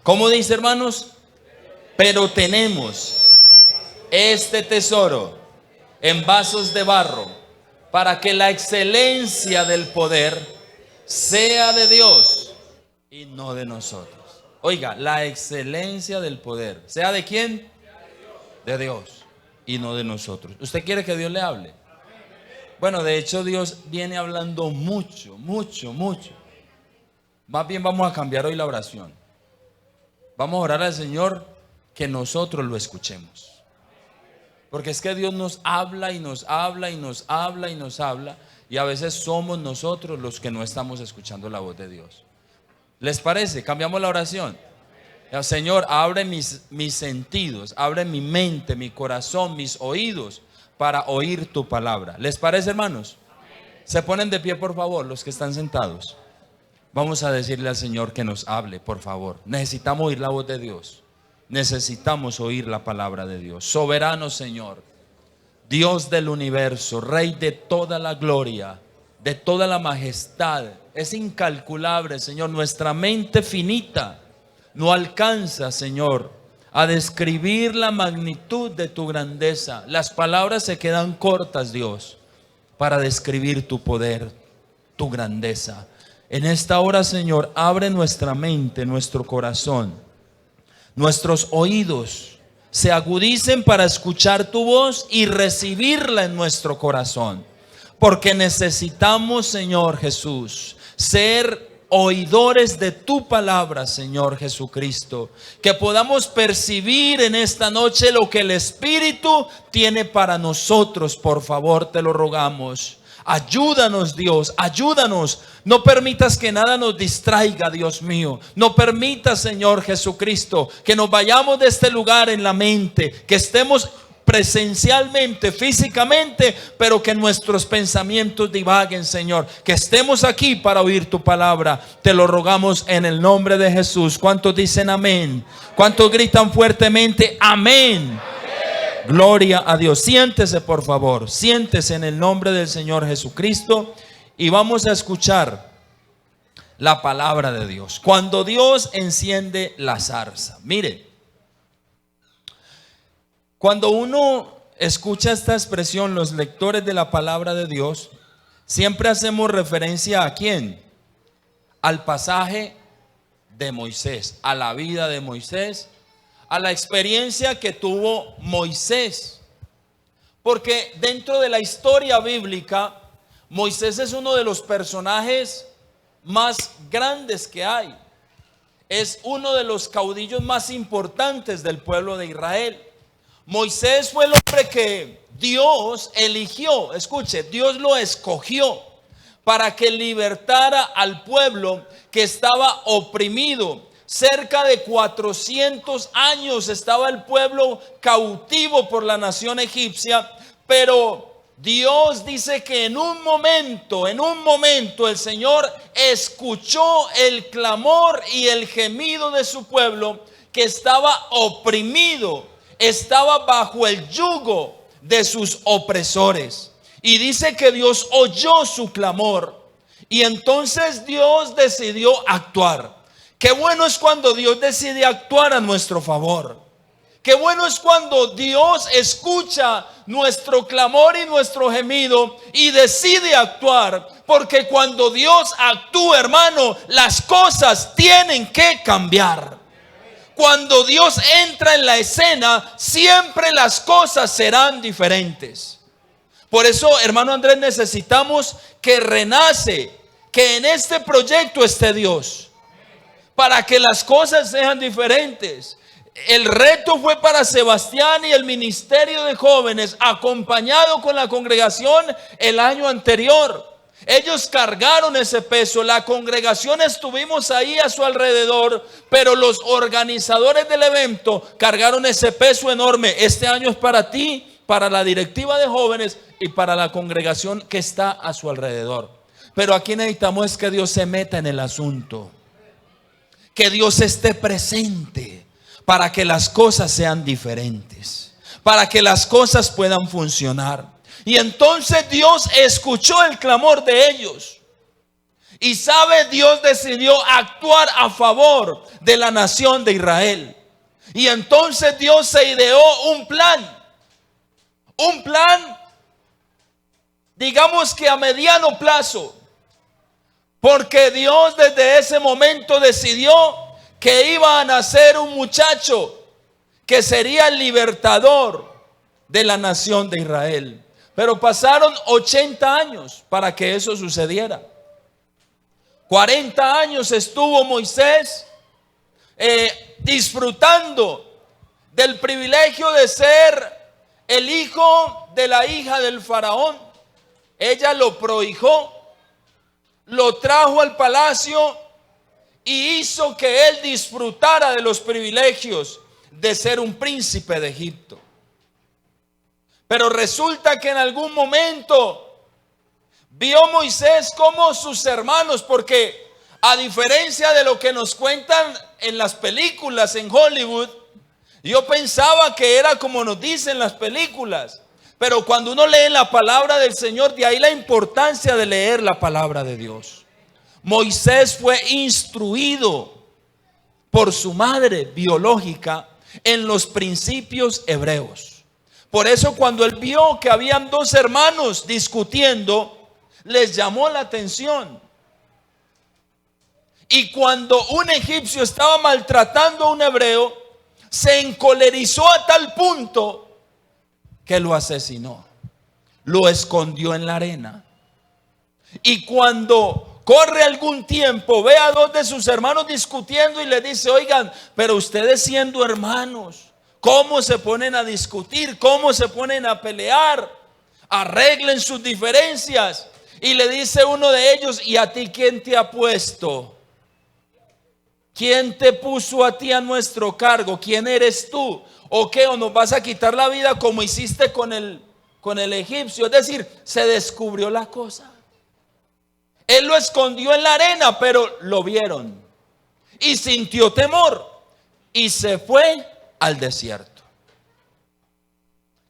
¿Cómo dice, hermanos? Pero tenemos este tesoro en vasos de barro, para que la excelencia del poder sea de Dios y no de nosotros. Oiga, la excelencia del poder, ¿sea de quién? De Dios y no de nosotros. ¿Usted quiere que Dios le hable? Bueno, de hecho Dios viene hablando mucho. Más bien vamos a cambiar hoy la oración. Vamos a orar al Señor que nosotros lo escuchemos. Porque es que Dios nos habla y nos habla y nos habla y nos habla, y a veces somos nosotros los que no estamos escuchando la voz de Dios. ¿Les parece? Cambiamos la oración. Señor, abre mis sentidos, abre mi mente, mi corazón, mis oídos para oír tu palabra. ¿Les parece, hermanos? Se ponen de pie, por favor, los que están sentados. Vamos a decirle al Señor que nos hable, por favor. Necesitamos oír la voz de Dios. Necesitamos oír la palabra de Dios. Soberano Señor, Dios del universo, Rey de toda la gloria, de toda la majestad. Es incalculable, Señor. Nuestra mente finita no alcanza, Señor, a describir la magnitud de tu grandeza. Las palabras se quedan cortas, Dios, para describir tu poder, tu grandeza. En esta hora, Señor, abre nuestra mente, nuestro corazón, nuestros oídos se agudicen para escuchar tu voz y recibirla en nuestro corazón. Porque necesitamos, Señor Jesús, ser oidores de tu palabra, Señor Jesucristo. Que podamos percibir en esta noche lo que el Espíritu tiene para nosotros. Por favor, te lo rogamos. Ayúdanos, Dios, ayúdanos. No permitas que nada nos distraiga, Dios mío. No permitas, Señor Jesucristo, que nos vayamos de este lugar en la mente, que estemos presencialmente, físicamente, pero que nuestros pensamientos divaguen, Señor. Que estemos aquí para oír tu palabra. Te lo rogamos en el nombre de Jesús. ¿Cuántos dicen amén? ¿Cuántos gritan fuertemente amén? Gloria a Dios. Siéntese, por favor. Siéntese en el nombre del Señor Jesucristo y vamos a escuchar la palabra de Dios. Cuando Dios enciende la zarza. Mire, cuando uno escucha esta expresión, los lectores de la palabra de Dios, siempre hacemos referencia ¿a quién? Al pasaje de Moisés, a la vida de Moisés, a la experiencia que tuvo Moisés. Porque dentro de la historia bíblica, Moisés es uno de los personajes más grandes que hay. Es uno de los caudillos más importantes del pueblo de Israel. Moisés fue el hombre que Dios eligió. Escuche, Dios lo escogió para que libertara al pueblo que estaba oprimido. Cerca de 400 años estaba el pueblo cautivo por la nación egipcia, pero Dios dice que en un momento el Señor escuchó el clamor y el gemido de su pueblo que estaba oprimido, estaba bajo el yugo de sus opresores. Y dice que Dios oyó su clamor y entonces Dios decidió actuar. Qué bueno es cuando Dios decide actuar a nuestro favor. Qué bueno es cuando Dios escucha nuestro clamor y nuestro gemido y decide actuar. Porque cuando Dios actúa, hermano, las cosas tienen que cambiar. Cuando Dios entra en la escena, siempre las cosas serán diferentes. Por eso, hermano Andrés, necesitamos que renace, que en este proyecto esté Dios, para que las cosas sean diferentes. El reto fue para Sebastián y el ministerio de jóvenes, acompañado con la congregación el año anterior. Ellos cargaron ese peso, la congregación estuvimos ahí a su alrededor, pero los organizadores del evento cargaron ese peso enorme. Este año es para ti, para la directiva de jóvenes y para la congregación que está a su alrededor. Pero aquí necesitamos es que Dios se meta en el asunto, que Dios esté presente para que las cosas sean diferentes, para que las cosas puedan funcionar. Y entonces Dios escuchó el clamor de ellos Y sabe, Dios decidió actuar a favor de la nación de Israel. Y entonces Dios se ideó un plan, digamos que a mediano plazo, porque Dios desde ese momento decidió que iba a nacer un muchacho que sería el libertador de la nación de Israel. Pero pasaron 80 años para que eso sucediera. 40 años estuvo Moisés disfrutando del privilegio de ser el hijo de la hija del faraón. Ella lo prohijó, lo trajo al palacio y hizo que él disfrutara de los privilegios de ser un príncipe de Egipto. Pero resulta que en algún momento vio Moisés como sus hermanos, porque a diferencia de lo que nos cuentan en las películas en Hollywood, yo pensaba que era como nos dicen las películas. Pero cuando uno lee la palabra del Señor, de ahí la importancia de leer la palabra de Dios. Moisés fue instruido por su madre biológica en los principios hebreos. Por eso cuando él vio que habían dos hermanos discutiendo, les llamó la atención. Y cuando un egipcio estaba maltratando a un hebreo, se encolerizó a tal punto que lo asesinó, lo escondió en la arena. Y cuando corre algún tiempo, ve a dos de sus hermanos discutiendo y le dice: oigan, pero ustedes siendo hermanos, ¿cómo se ponen a discutir? ¿Cómo se ponen a pelear? Arreglen sus diferencias. Y le dice uno de ellos: ¿y a ti quién te ha puesto? ¿Quién te puso a ti a nuestro cargo? ¿Quién eres tú? ¿O qué? ¿O nos vas a quitar la vida como hiciste con el egipcio? Es decir, se descubrió la cosa. Él lo escondió en la arena, pero lo vieron y sintió temor y se fue al desierto.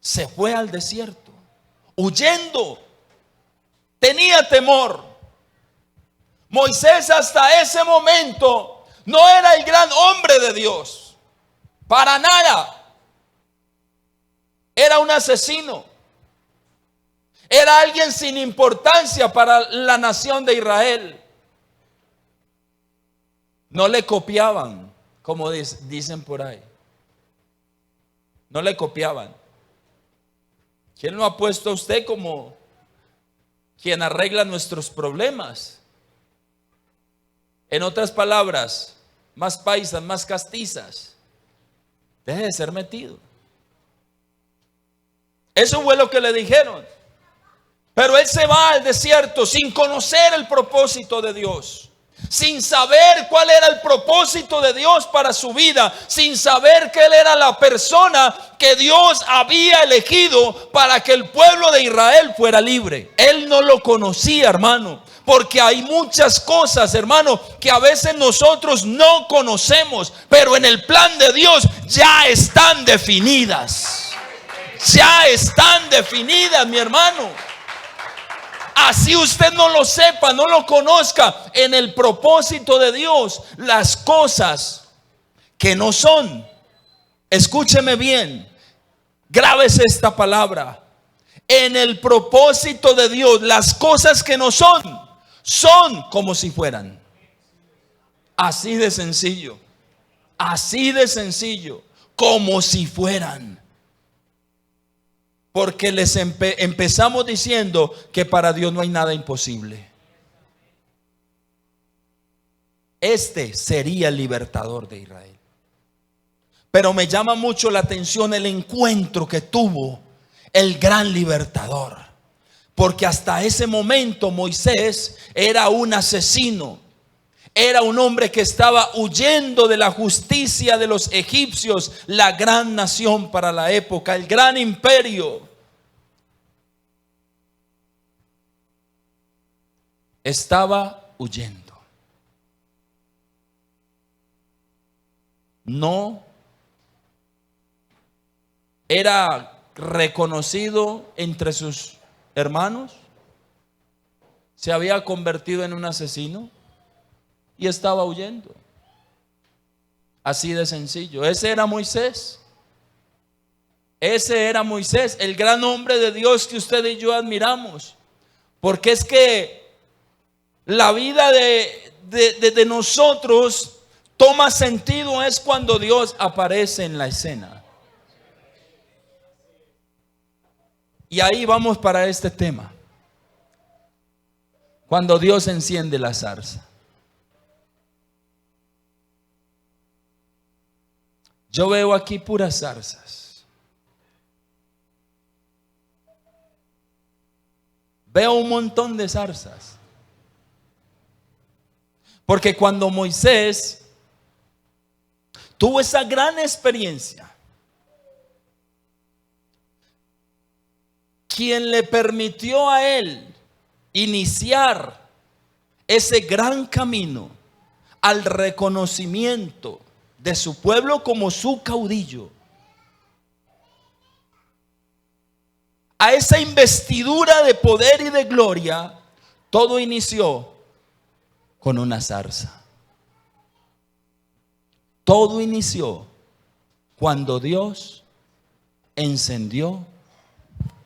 Se fue al desierto, huyendo. Tenía temor. Moisés hasta ese momento no era el gran hombre de Dios, para nada. Era un asesino. Era alguien sin importancia para la nación de Israel. No le copiaban, como dicen por ahí. No le copiaban. ¿Quién lo ha puesto a usted como quien arregla nuestros problemas? En otras palabras, más paisas, más castizas. Deje de ser metido. Eso fue lo que le dijeron. Pero él se va al desierto sin conocer el propósito de Dios, sin saber cuál era el propósito de Dios para su vida, sin saber que él era la persona que Dios había elegido para que el pueblo de Israel fuera libre. Él no lo conocía, hermano, porque hay muchas cosas, hermano, que a veces nosotros no conocemos, pero en el plan de Dios ya están definidas. Ya están definidas, mi hermano. Así usted no lo sepa, no lo conozca, en el propósito de Dios, las cosas que no son, escúcheme bien, grábese esta palabra: en el propósito de Dios, las cosas que no son, son como si fueran. Así de sencillo, como si fueran. Porque les empezamos diciendo que para Dios no hay nada imposible. Este sería el libertador de Israel. Pero me llama mucho la atención el encuentro que tuvo el gran libertador. Porque hasta ese momento Moisés era un asesino. Era un hombre que estaba huyendo de la justicia de los egipcios, la gran nación para la época, el gran imperio. Estaba huyendo. No era reconocido entre sus hermanos. se había convertido en un asesino y estaba huyendo. Así de sencillo. Ese era Moisés. Ese era Moisés, el gran hombre de Dios que usted y yo admiramos. Porque es que la vida de nosotros toma sentido es cuando Dios aparece en la escena. Y ahí vamos para este tema. Cuando Dios enciende la zarza. Yo veo aquí puras zarzas. Veo un montón de zarzas. Porque cuando Moisés tuvo esa gran experiencia, quien le permitió a él iniciar ese gran camino al reconocimiento de su pueblo como su caudillo, a esa investidura de poder y de gloria, todo inició con una zarza. Todo inició cuando Dios encendió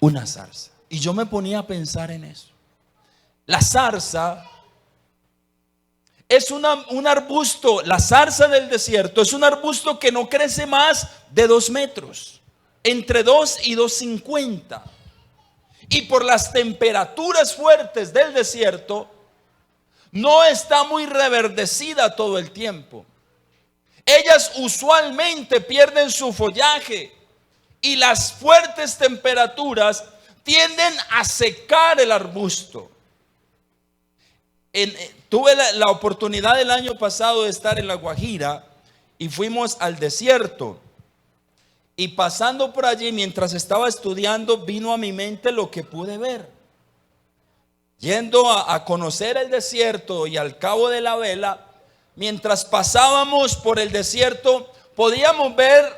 una zarza. Y yo me ponía a pensar en eso. La zarza es un arbusto, la zarza del desierto es un arbusto que no crece más de 2 metros, entre 2 y 2,50. Y por las temperaturas fuertes del desierto, no está muy reverdecida todo el tiempo. Ellas usualmente pierden su follaje y las fuertes temperaturas tienden a secar el arbusto. Tuve la oportunidad el año pasado de estar en La Guajira y fuimos al desierto. Y pasando por allí, mientras estaba estudiando, vino a mi mente lo que pude ver. Yendo a conocer el desierto y al cabo de la vela, mientras pasábamos por el desierto, podíamos ver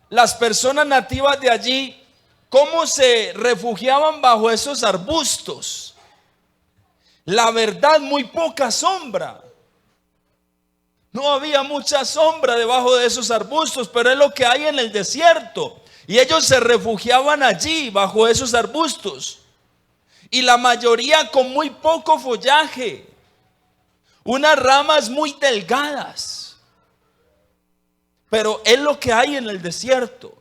las personas nativas de allí cómo se refugiaban bajo esos arbustos. La verdad, muy poca sombra. No había mucha sombra debajo de esos arbustos, pero es lo que hay en el desierto. Y ellos se refugiaban allí, bajo esos arbustos. Y la mayoría con muy poco follaje. Unas ramas muy delgadas. Pero es lo que hay en el desierto.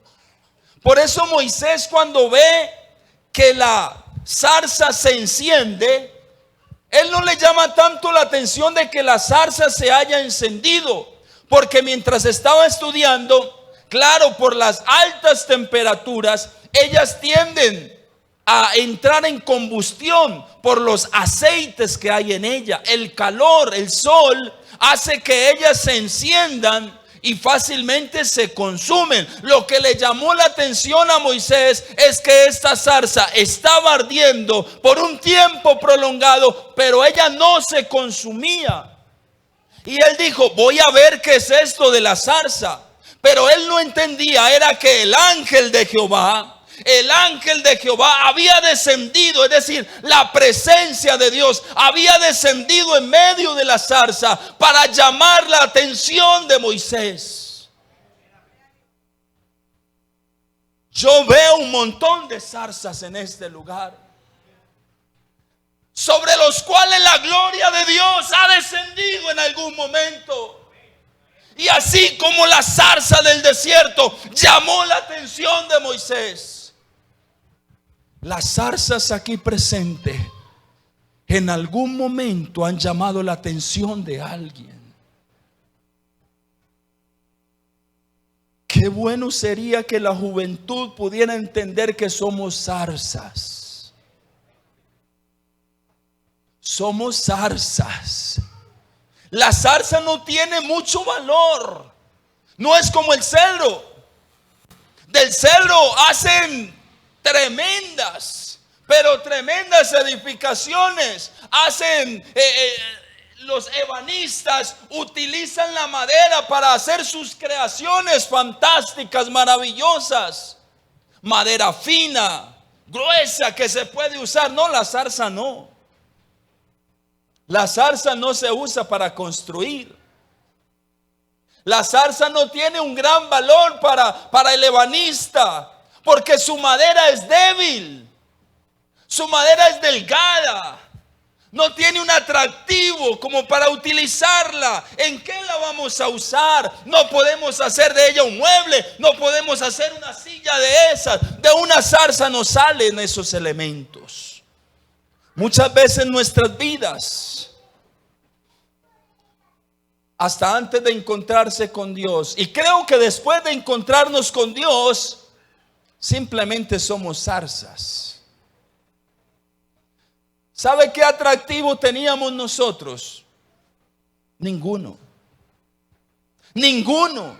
Por eso Moisés, cuando ve que la zarza se enciende, él no le llama tanto la atención de que la zarza se haya encendido, porque mientras estaba estudiando, claro, por las altas temperaturas, ellas tienden a entrar en combustión por los aceites que hay en ella. El calor, el sol, hace que ellas se enciendan y fácilmente se consumen. Lo que le llamó la atención a Moisés es que esta zarza estaba ardiendo por un tiempo prolongado, pero ella no se consumía. Y él dijo: voy a ver qué es esto de la zarza. Pero él no entendía, era que el ángel de Jehová había descendido, es decir, la presencia de Dios había descendido en medio de la zarza para llamar la atención de Moisés. Yo veo un montón de zarzas en este lugar, sobre los cuales la gloria de Dios ha descendido en algún momento. Y así como la zarza del desierto llamó la atención de Moisés, las zarzas aquí presentes en algún momento han llamado la atención de alguien. Qué bueno sería que la juventud pudiera entender que somos zarzas. Somos zarzas. La zarza no tiene mucho valor. No es como el cedro. Del cedro hacen tremendas edificaciones. Los ebanistas utilizan la madera para hacer sus creaciones fantásticas, maravillosas. Madera fina, gruesa, que se puede usar. No, la zarza no. La zarza no se usa para construir. La zarza no tiene un gran valor para el ebanista, porque su madera es débil, su madera es delgada, no tiene un atractivo como para utilizarla. ¿En qué la vamos a usar? No podemos hacer de ella un mueble, no podemos hacer una silla de esas. De una zarza no salen esos elementos. Muchas veces en nuestras vidas, hasta antes de encontrarse con Dios, y creo que después de encontrarnos con Dios, simplemente somos zarzas. ¿Sabe qué atractivo teníamos nosotros? Ninguno. Ninguno.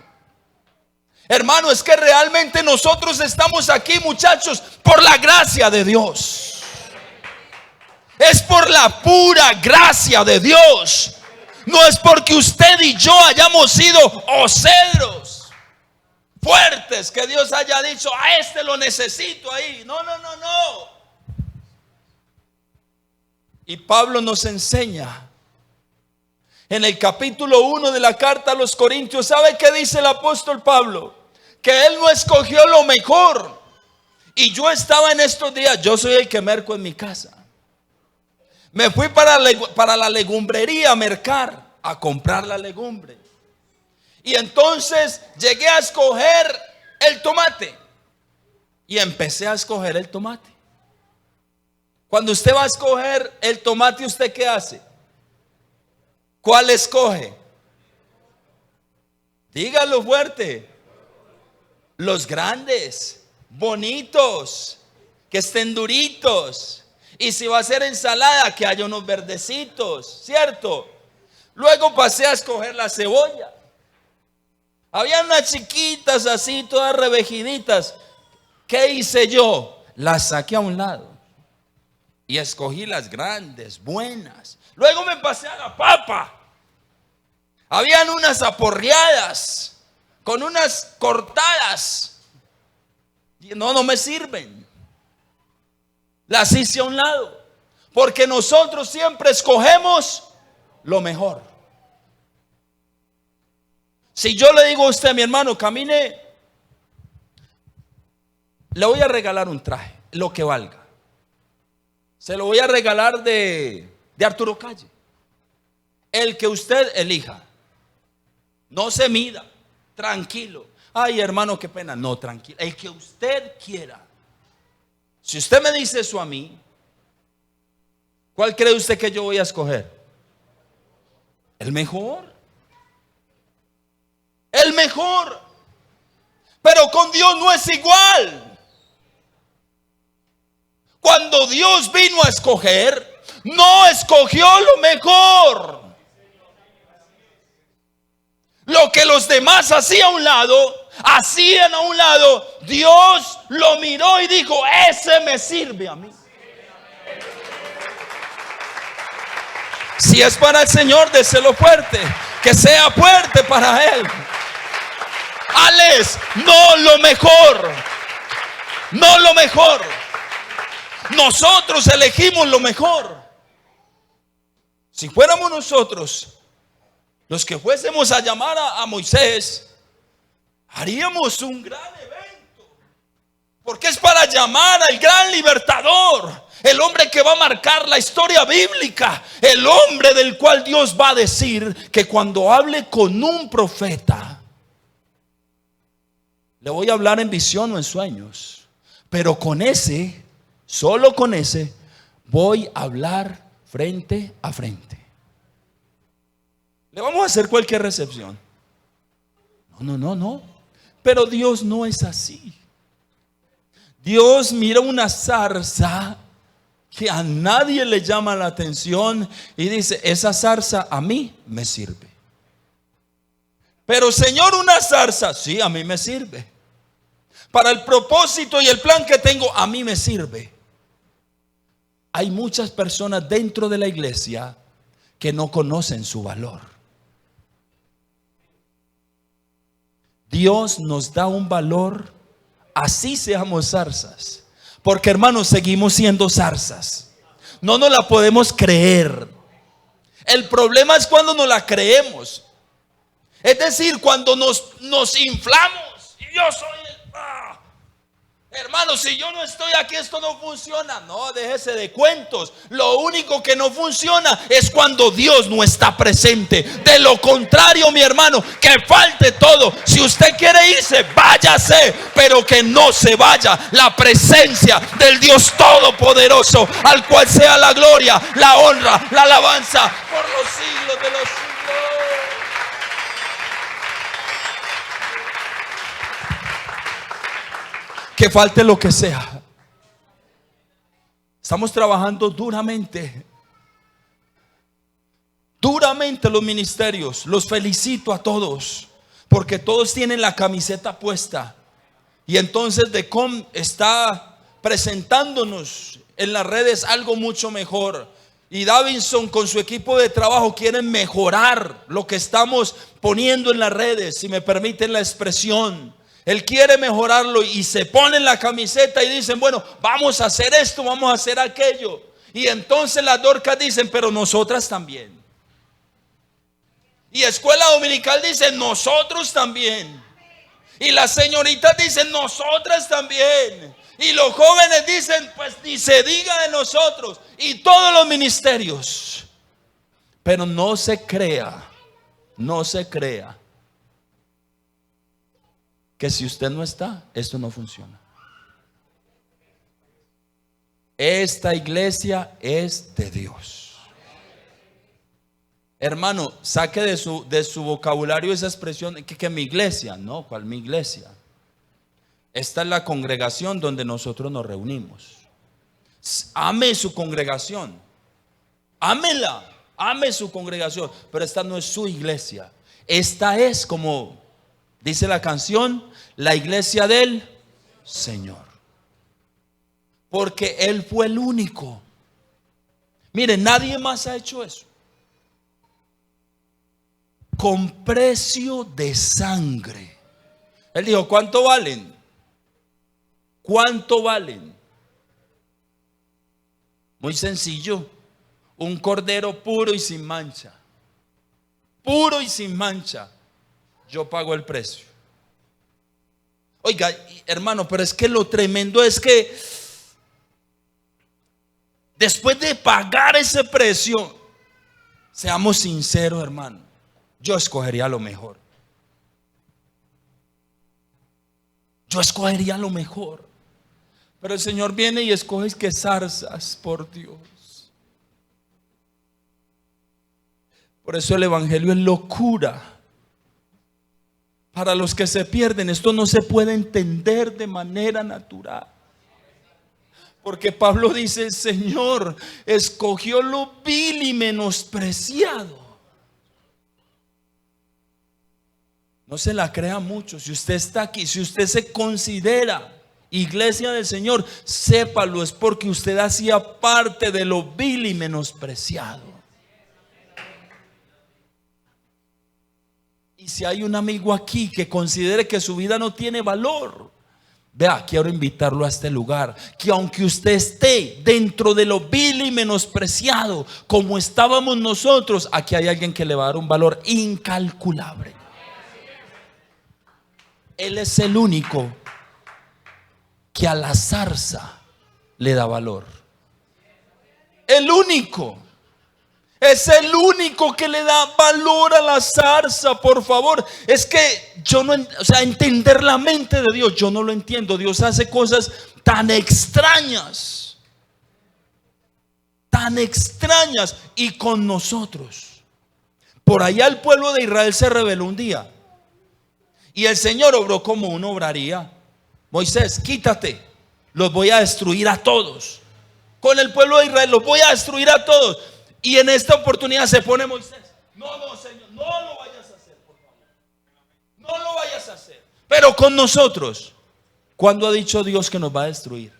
Hermano, es que realmente nosotros estamos aquí, muchachos, por la gracia de Dios. Es por la pura gracia de Dios. No es porque usted y yo hayamos sido cedros fuertes que Dios haya dicho, a este lo necesito ahí. No. Y Pablo nos enseña en el capítulo 1 de la carta a los Corintios. ¿Sabe qué dice el apóstol Pablo? Que él no escogió lo mejor. Y yo estaba en estos días, yo soy el que merco en mi casa. Me fui para la legumbrería a mercar, a comprar la legumbre. Y entonces llegué a escoger el tomate. Y empecé a escoger el tomate. Cuando usted va a escoger el tomate, ¿usted qué hace? ¿Cuál escoge? Dígalo fuerte. Los grandes, bonitos, que estén duritos. Y si va a hacer ensalada, que haya unos verdecitos, ¿cierto? Luego pasé a escoger la cebolla. Había unas chiquitas así, todas revejiditas. ¿Qué hice yo? Las saqué a un lado y escogí las grandes, buenas. Luego me pasé a la papa. Habían unas aporreadas con unas cortadas. No me sirven. Las hice a un lado, porque nosotros siempre escogemos lo mejor. Si yo le digo a usted, mi hermano, camine, le voy a regalar un traje, lo que valga. Se lo voy a regalar de Arturo Calle, el que usted elija. No se mida, tranquilo. Ay, hermano, qué pena. No, tranquilo, el que usted quiera. Si usted me dice eso a mí, ¿cuál cree usted que yo voy a escoger? El mejor. El mejor. Pero con Dios no es igual. Cuando Dios vino a escoger, no escogió lo mejor. Lo que los demás hacían a un lado, Dios lo miró y dijo, ese me sirve a mí. Si es para el Señor, déselo fuerte, que sea fuerte para Él. Alex, no lo mejor, no lo mejor. Nosotros elegimos lo mejor. Si fuéramos nosotros los que fuésemos a llamar a Moisés, haríamos un gran evento, porque es para llamar al gran libertador, el hombre que va a marcar la historia bíblica, el hombre del cual Dios va a decir que cuando hable con un profeta, le voy a hablar en visión o en sueños, pero con ese, solo con ese, voy a hablar frente a frente. Le vamos a hacer cualquier recepción. No. Pero Dios no es así. Dios mira una zarza que a nadie le llama la atención y dice, esa zarza a mí me sirve. Pero Señor, una zarza, sí, a mí me sirve. Para el propósito y el plan que tengo, a mí me sirve. Hay muchas personas dentro de la iglesia que no conocen su valor. Dios nos da un valor, así seamos zarzas. Porque hermanos, seguimos siendo zarzas. No nos la podemos creer. El problema es cuando no la creemos. Es decir, cuando nos inflamos. Y yo soy hermano, si yo no estoy aquí, esto no funciona. No, déjese de cuentos. Lo único que no funciona es cuando Dios no está presente. De lo contrario, mi hermano, que falte todo. Si usted quiere irse, váyase, pero que no se vaya la presencia del Dios Todopoderoso, al cual sea la gloria, la honra, la alabanza por los siglos de los siglos. Que falte lo que sea. Estamos trabajando duramente los ministerios. Los felicito a todos, porque todos tienen la camiseta puesta. Y entonces DECOM está presentándonos en las redes algo mucho mejor. Y Davinson con su equipo de trabajo quieren mejorar lo que estamos poniendo en las redes, si me permiten la expresión. Él quiere mejorarlo y se ponen la camiseta y dicen, bueno, vamos a hacer esto, vamos a hacer aquello. Y entonces las dorcas dicen, pero nosotras también. Y escuela dominical dice, nosotros también. Y las señoritas dicen, nosotras también. Y los jóvenes dicen, pues ni se diga de nosotros. Y todos los ministerios. Pero no se crea que si usted no está, esto no funciona. Esta iglesia es de Dios. Hermano, saque de su vocabulario esa expresión que mi iglesia. No, ¿cuál mi iglesia? Esta es la congregación donde nosotros nos reunimos. Ame su congregación. Ámela. Ame su congregación. Pero esta no es su iglesia. Esta es, como dice la canción, la iglesia del Señor. Porque Él fue el único. Miren, nadie más ha hecho eso. Con precio de sangre. Él dijo, ¿cuánto valen? ¿Cuánto valen? Muy sencillo. Un cordero puro y sin mancha. Puro y sin mancha. Yo pago el precio. Oiga, hermano, pero es que lo tremendo es que después de pagar ese precio, seamos sinceros, hermano, yo escogería lo mejor. Yo escogería lo mejor. Pero el Señor viene y escoge que zarzas, por Dios. Por eso el evangelio es locura para los que se pierden. Esto no se puede entender de manera natural. Porque Pablo dice, el Señor escogió lo vil y menospreciado. No se la crea mucho. Si usted está aquí, si usted se considera iglesia del Señor, sépalo, es porque usted hacía parte de lo vil y menospreciado. Y si hay un amigo aquí que considere que su vida no tiene valor, vea, quiero invitarlo a este lugar, que aunque usted esté dentro de lo vil y menospreciado como estábamos nosotros, aquí hay alguien que le va a dar un valor incalculable. Él es el único que a la zarza le da valor. El único. Es el único que le da valor a la zarza, por favor. Es que yo no, o sea, entender la mente de Dios, yo no lo entiendo. Dios hace cosas tan extrañas. Tan extrañas. Y con nosotros. Por allá el pueblo de Israel se rebeló un día. Y el Señor obró como uno obraría. Moisés, quítate, los voy a destruir a todos. Con el pueblo de Israel los voy a destruir a todos. Y en esta oportunidad se pone Moisés, no, Señor, no lo vayas a hacer, por favor. No lo vayas a hacer. Pero con nosotros, ¿cuándo ha dicho Dios que nos va a destruir?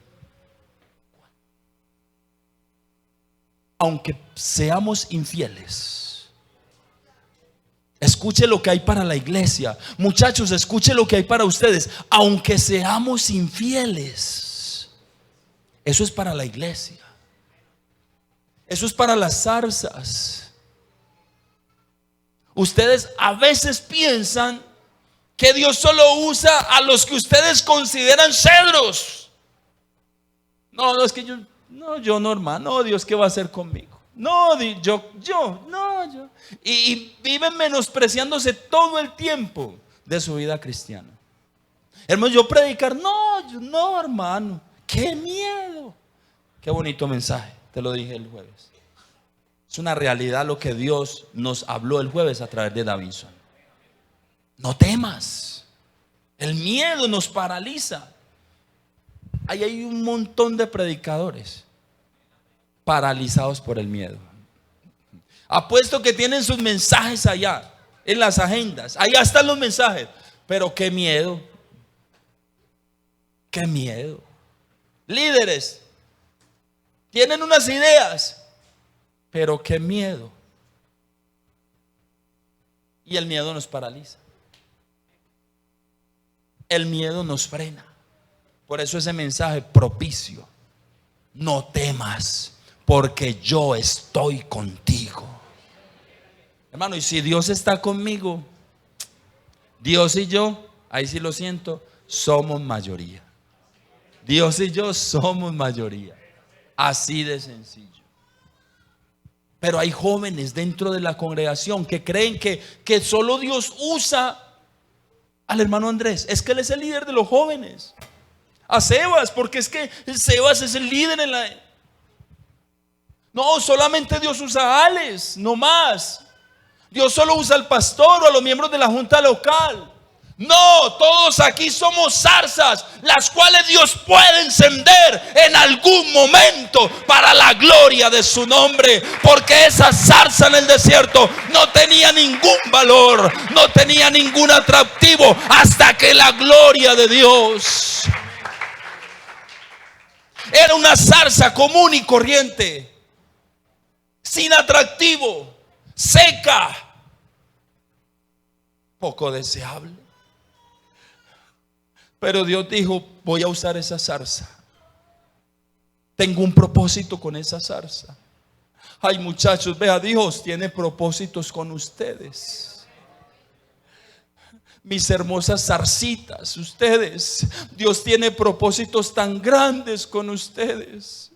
Aunque seamos infieles. Escuche lo que hay para la iglesia. Muchachos, escuche lo que hay para ustedes. Aunque seamos infieles, eso es para la iglesia. Eso es para las zarzas. Ustedes a veces piensan que Dios solo usa a los que ustedes consideran cedros. No, es que yo no, hermano, no, Dios, ¿qué va a hacer conmigo? No, yo. Y viven menospreciándose todo el tiempo de su vida cristiana. Hermano, yo predicar, no, hermano, qué miedo. Qué bonito mensaje, te lo dije el jueves. Es una realidad lo que Dios nos habló el jueves a través de Davinson. No temas. El miedo nos paraliza. Ahí hay un montón de predicadores paralizados por el miedo. Apuesto que tienen sus mensajes allá, en las agendas. Allá están los mensajes. Pero qué miedo. Qué miedo. Líderes tienen unas ideas, pero qué miedo. Y el miedo nos paraliza. El miedo nos frena. Por eso ese mensaje propicio: no temas, porque yo estoy contigo. Hermano, y si Dios está conmigo, Dios y yo, ahí sí lo siento, somos mayoría. Dios y yo somos mayoría. Así de sencillo. Pero hay jóvenes dentro de la congregación que creen que solo Dios usa al hermano Andrés. Es que él es el líder de los jóvenes. A Sebas, porque es que Sebas es el líder en la... No, solamente Dios usa a Alex, no más. Dios solo usa al pastor o a los miembros de la junta local. No, todos aquí somos zarzas, las cuales Dios puede encender en algún momento para la gloria de su nombre. Porque esa zarza en el desierto no tenía ningún valor, no tenía ningún atractivo, hasta que la gloria de Dios. Era una zarza común y corriente, sin atractivo, seca, poco deseable. Pero Dios dijo: voy a usar esa zarza. Tengo un propósito con esa zarza. Ay, muchachos, vea, Dios tiene propósitos con ustedes. Mis hermosas zarcitas, ustedes, Dios tiene propósitos tan grandes con ustedes.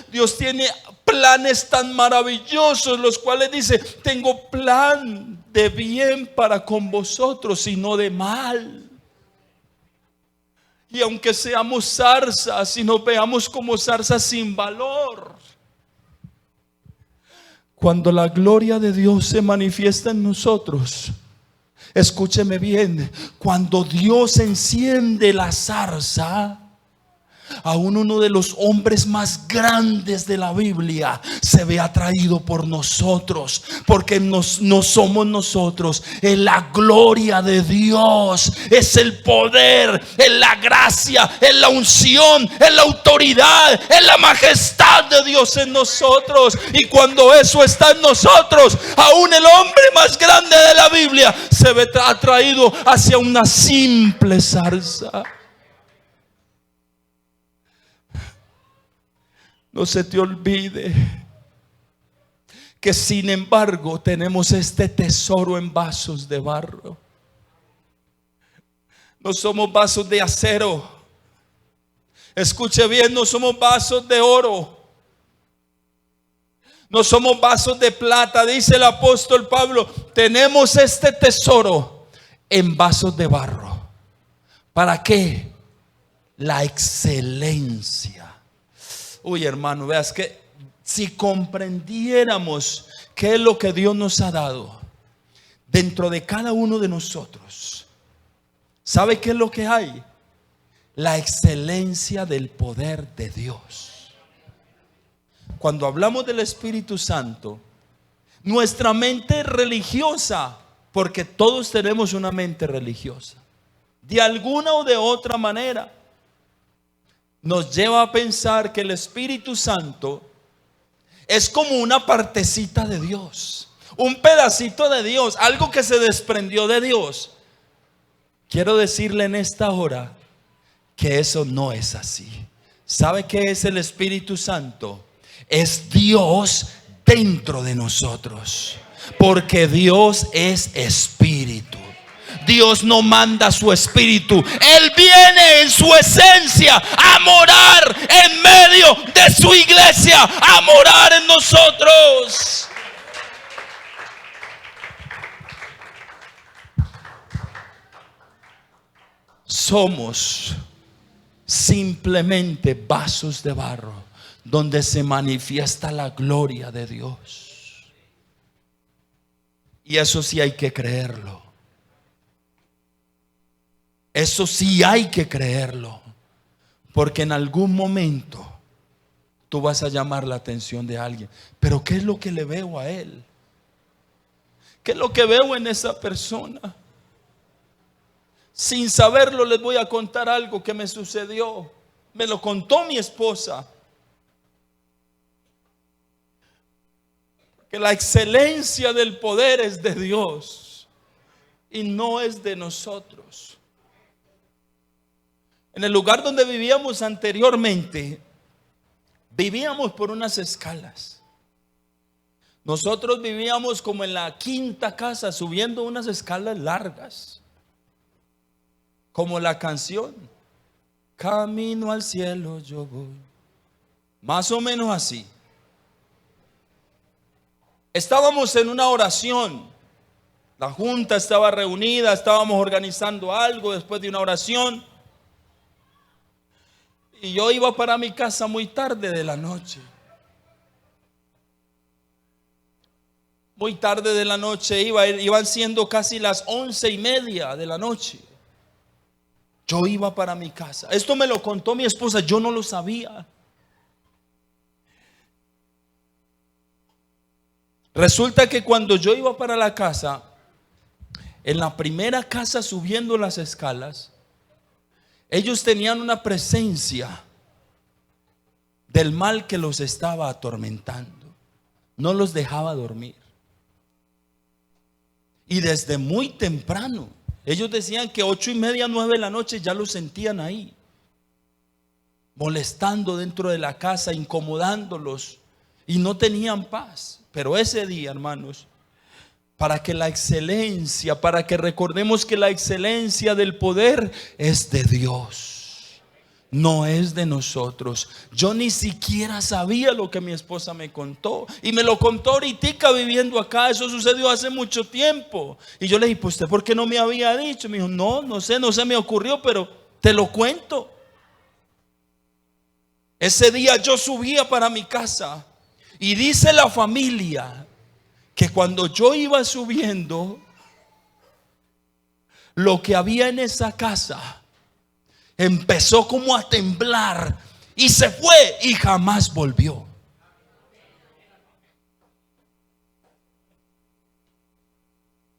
Dios tiene planes tan maravillosos, los cuales dice: tengo plan de bien para con vosotros y no de mal. Y aunque seamos zarzas y nos veamos como zarzas sin valor, cuando la gloria de Dios se manifiesta en nosotros, escúcheme bien, cuando Dios enciende la zarza, aún uno de los hombres más grandes de la Biblia se ve atraído por nosotros, porque no somos nosotros, es la gloria de Dios, es el poder, es la gracia, es la unción, es la autoridad, es la majestad de Dios en nosotros. Y cuando eso está en nosotros, aún el hombre más grande de la Biblia se ve atraído hacia una simple zarza. No se te olvide que sin embargo tenemos este tesoro en vasos de barro. No somos vasos de acero. Escuche bien, no somos vasos de oro. No somos vasos de plata. Dice el apóstol Pablo: tenemos este tesoro en vasos de barro. ¿Para qué? La excelencia. Uy, hermano, veas que si comprendiéramos qué es lo que Dios nos ha dado dentro de cada uno de nosotros, ¿sabe qué es lo que hay? La excelencia del poder de Dios. Cuando hablamos del Espíritu Santo, nuestra mente religiosa, porque todos tenemos una mente religiosa, de alguna o de otra manera, nos lleva a pensar que el Espíritu Santo es como una partecita de Dios, un pedacito de Dios, algo que se desprendió de Dios. Quiero decirle en esta hora que eso no es así. ¿Sabe qué es el Espíritu Santo? Es Dios dentro de nosotros. Porque Dios es espíritu. Dios no manda su espíritu. Él viene en su esencia a morar en medio de su iglesia, a morar en nosotros. Somos simplemente vasos de barro donde se manifiesta la gloria de Dios. Y eso sí hay que creerlo. Eso sí hay que creerlo. Porque en algún momento tú vas a llamar la atención de alguien. Pero ¿qué es lo que le veo a él? ¿Qué es lo que veo en esa persona? Sin saberlo les voy a contar algo que me sucedió. Me lo contó mi esposa. Que la excelencia del poder es de Dios y no es de nosotros. En el lugar donde vivíamos anteriormente, vivíamos por unas escalas. Nosotros vivíamos como en la quinta casa, subiendo unas escalas largas. Como la canción, camino al cielo yo voy. Más o menos así. Estábamos en una oración. La junta estaba reunida, estábamos organizando algo después de una oración. Y yo iba para mi casa muy tarde de la noche. Muy tarde de la noche iban siendo casi las 11:30 de la noche. Yo iba para mi casa. Esto me lo contó mi esposa, yo no lo sabía. Resulta que cuando yo iba para la casa, en la primera casa subiendo las escalas, ellos tenían una presencia del mal que los estaba atormentando. No los dejaba dormir. Y desde muy temprano, ellos decían que 8:30, 9 de la noche ya los sentían ahí, molestando dentro de la casa, incomodándolos, y no tenían paz. Pero ese día, hermanos, para que recordemos que la excelencia del poder es de Dios, no es de nosotros. Yo ni siquiera sabía lo que mi esposa me contó, y me lo contó ahorita viviendo acá. Eso sucedió hace mucho tiempo. Y yo le dije, pues usted, ¿por qué no me había dicho? Me dijo, no sé, no se me ocurrió, pero te lo cuento. Ese día yo subía para mi casa, y dice la familia que cuando yo iba subiendo, lo que había en esa casa empezó como a temblar y se fue y jamás volvió.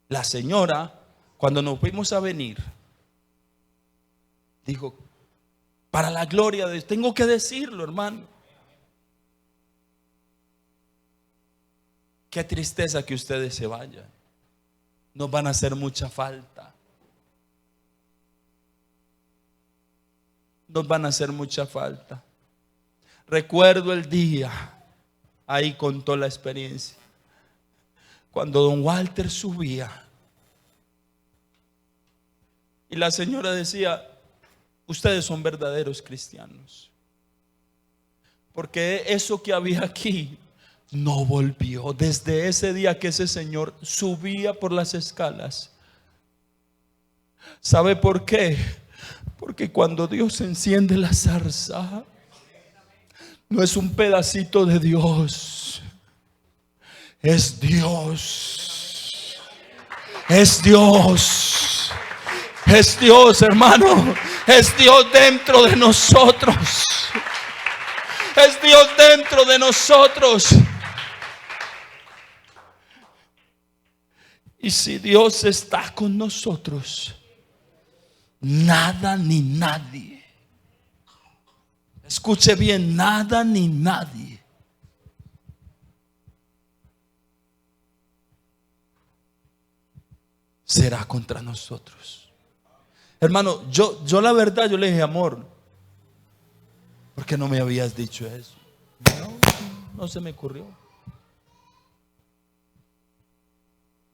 La señora, cuando nos fuimos a venir, dijo, para la gloria de Dios, tengo que decirlo, hermano. Qué tristeza que ustedes se vayan. Nos van a hacer mucha falta. Nos van a hacer mucha falta. Recuerdo el día, ahí contó la experiencia, cuando don Walter subía y la señora decía, ustedes son verdaderos cristianos, porque eso que había aquí no volvió. Desde ese día que ese señor subía por las escalas. ¿Sabe por qué? Porque cuando Dios enciende la zarza, no es un pedacito de Dios, es Dios. Es Dios. Es Dios, hermano. Es Dios dentro de nosotros. Es Dios dentro de nosotros. Y si Dios está con nosotros, nada ni nadie, escuche bien, nada ni nadie será contra nosotros. Hermano, yo la verdad, yo le dije, amor, ¿por qué no me habías dicho eso? No se me ocurrió.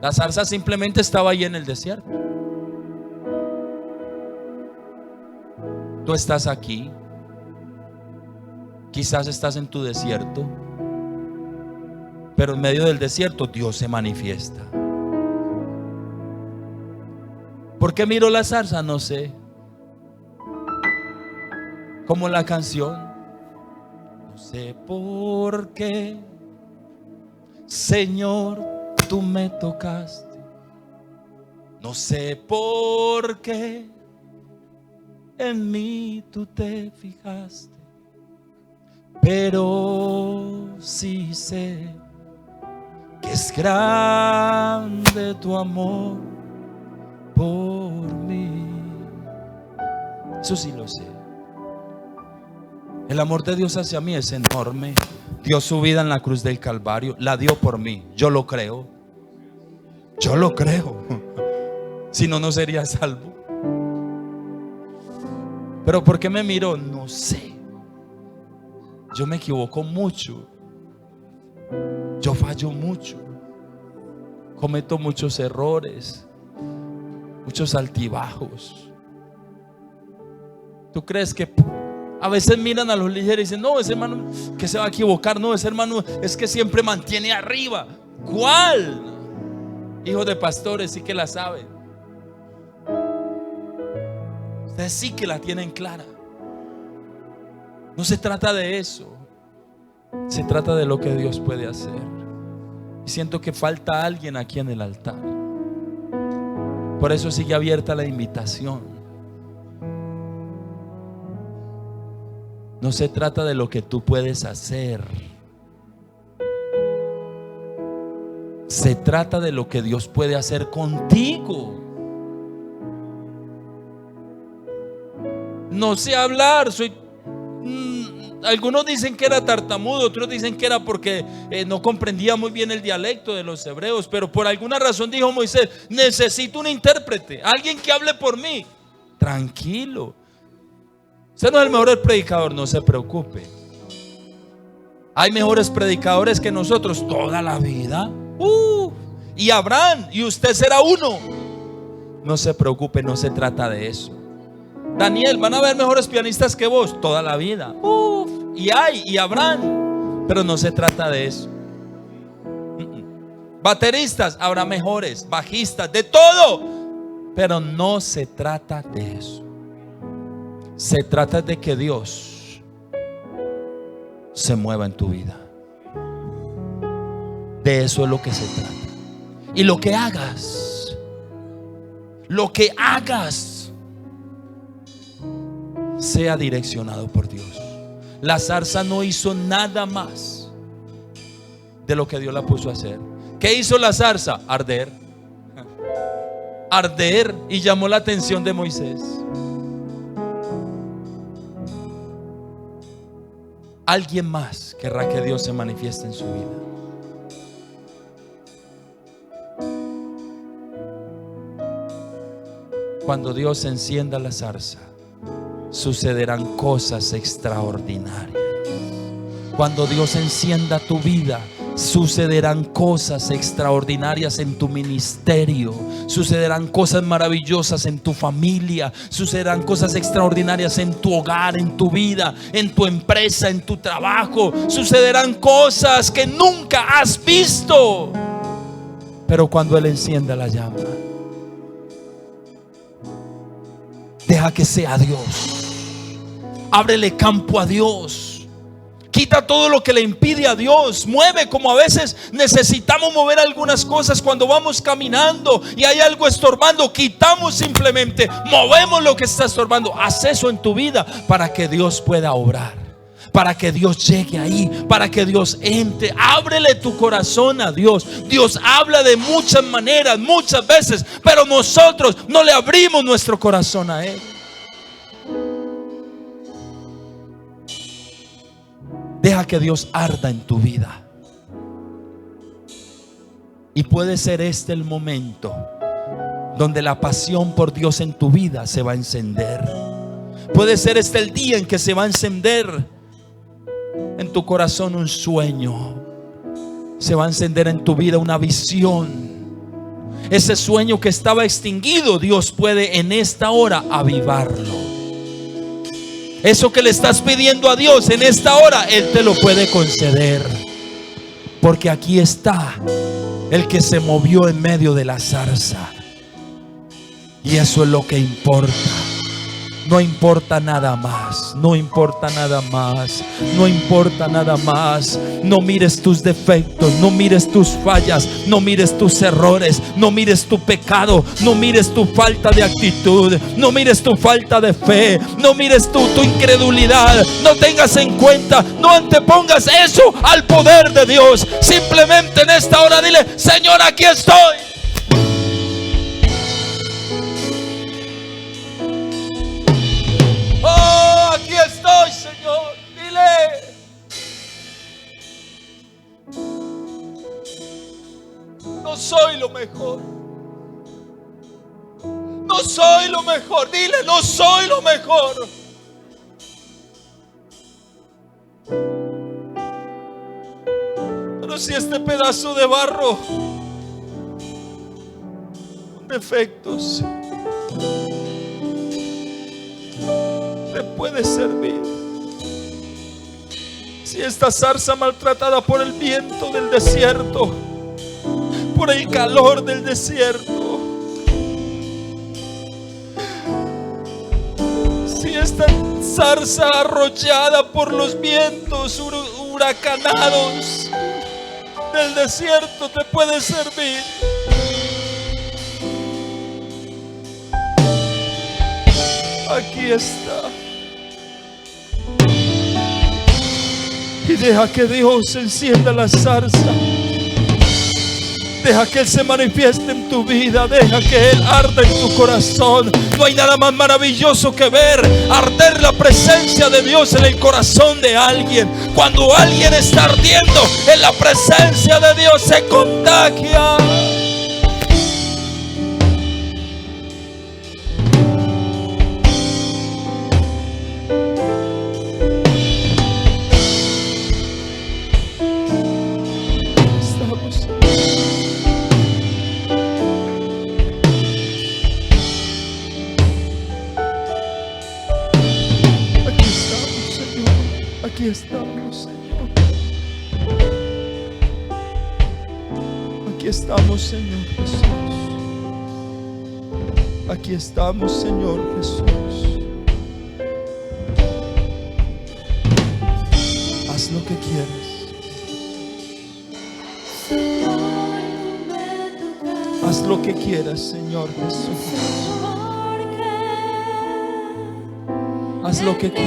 La zarza simplemente estaba ahí en el desierto. Tú estás aquí. Quizás estás en tu desierto, pero en medio del desierto Dios se manifiesta. ¿Por qué miro la zarza? No sé. Como la canción. No sé por qué, Señor, tú me tocaste. No sé por qué en mí tú te fijaste. Pero sí sé que es grande tu amor por mí. Eso sí lo sé. El amor de Dios hacia mí es enorme. Dio su vida en la cruz del Calvario. La dio por mí. Yo lo creo. Yo lo creo. Si no, no sería salvo. Pero ¿por qué me miro? No sé. Yo me equivoco mucho. Yo fallo mucho. Cometo muchos errores, muchos altibajos. ¿Tú crees que a veces miran a los líderes y dicen, no, ese hermano que se va a equivocar? No, ese hermano es que siempre mantiene arriba. ¿Cuál? Hijos de pastores sí que la saben. Ustedes sí que la tienen clara. No se trata de eso. Se trata de lo que Dios puede hacer. Y siento que falta alguien aquí en el altar. Por eso sigue abierta la invitación. No se trata de lo que tú puedes hacer. Se trata de lo que Dios puede hacer contigo. No sé hablar, algunos dicen que era tartamudo, otros dicen que era porque no comprendía muy bien el dialecto de los hebreos. Pero por alguna razón dijo Moisés, necesito un intérprete, alguien que hable por mí. Tranquilo, usted no es el mejor predicador, no se preocupe. Hay mejores predicadores que nosotros toda la vida. Y habrán, y usted será uno. No se preocupe, no se trata de eso. Daniel, van a haber mejores pianistas que vos toda la vida. Y hay, y habrán. Pero no se trata de eso. Bateristas, habrá mejores. Bajistas, de todo. Pero no se trata de eso. Se trata de que Dios se mueva en tu vida. De eso es lo que se trata. Y lo que hagas, sea direccionado por Dios. La zarza no hizo nada más de lo que Dios la puso a hacer. ¿Qué hizo la zarza? Arder. Arder, y llamó la atención de Moisés. Alguien más querrá que Dios se manifieste en su vida. Cuando Dios encienda la zarza, sucederán cosas extraordinarias. Cuando Dios encienda tu vida, sucederán cosas extraordinarias en tu ministerio. Sucederán cosas maravillosas en tu familia. Sucederán cosas extraordinarias en tu hogar, en tu vida, en tu empresa, en tu trabajo. Sucederán cosas que nunca has visto. Pero cuando Él encienda la llama, deja que sea Dios. Ábrele campo a Dios. Quita todo lo que le impide a Dios. Mueve como a veces necesitamos mover algunas cosas cuando vamos caminando y hay algo estorbando. Quitamos simplemente, movemos lo que está estorbando. Haz eso en tu vida para que Dios pueda obrar, para que Dios llegue ahí, para que Dios entre. Ábrele tu corazón a Dios. Dios habla de muchas maneras, muchas veces, pero nosotros no le abrimos nuestro corazón a Él. Deja que Dios arda en tu vida. Y puede ser este el momento donde la pasión por Dios en tu vida se va a encender. Puede ser este el día en que se va a encender en tu corazón un sueño. Se va a encender en tu vida una visión. Ese sueño que estaba extinguido, Dios puede en esta hora avivarlo. Eso que le estás pidiendo a Dios en esta hora, Él te lo puede conceder. Porque aquí está el que se movió en medio de la zarza. Y eso es lo que importa. No importa nada más. No importa nada más. No importa nada más. No mires tus defectos. No mires tus fallas. No mires tus errores. No mires tu pecado. No mires tu falta de actitud. No mires tu falta de fe. No mires tu incredulidad. No tengas en cuenta. No antepongas eso al poder de Dios. Simplemente en esta hora dile: Señor, aquí estoy. Aquí estoy, Señor. Dile. No soy lo mejor. No soy lo mejor. Dile: no soy lo mejor. Pero si este pedazo de barro con defectos te puede servir, si esta zarza maltratada por el viento del desierto, por el calor del desierto, si esta zarza arrollada por los vientos huracanados del desierto te puede servir, aquí está. Y deja que Dios encienda la zarza. Deja que Él se manifieste en tu vida. Deja que Él arda en tu corazón. No hay nada más maravilloso que ver arder la presencia de Dios en el corazón de alguien. Cuando alguien está ardiendo en la presencia de Dios, se contagia. Aquí estamos, Señor. Aquí estamos, Señor Jesús. Aquí estamos, Señor Jesús. Haz lo que quieras. Haz lo que quieras, Señor Jesús. Haz lo que quieras.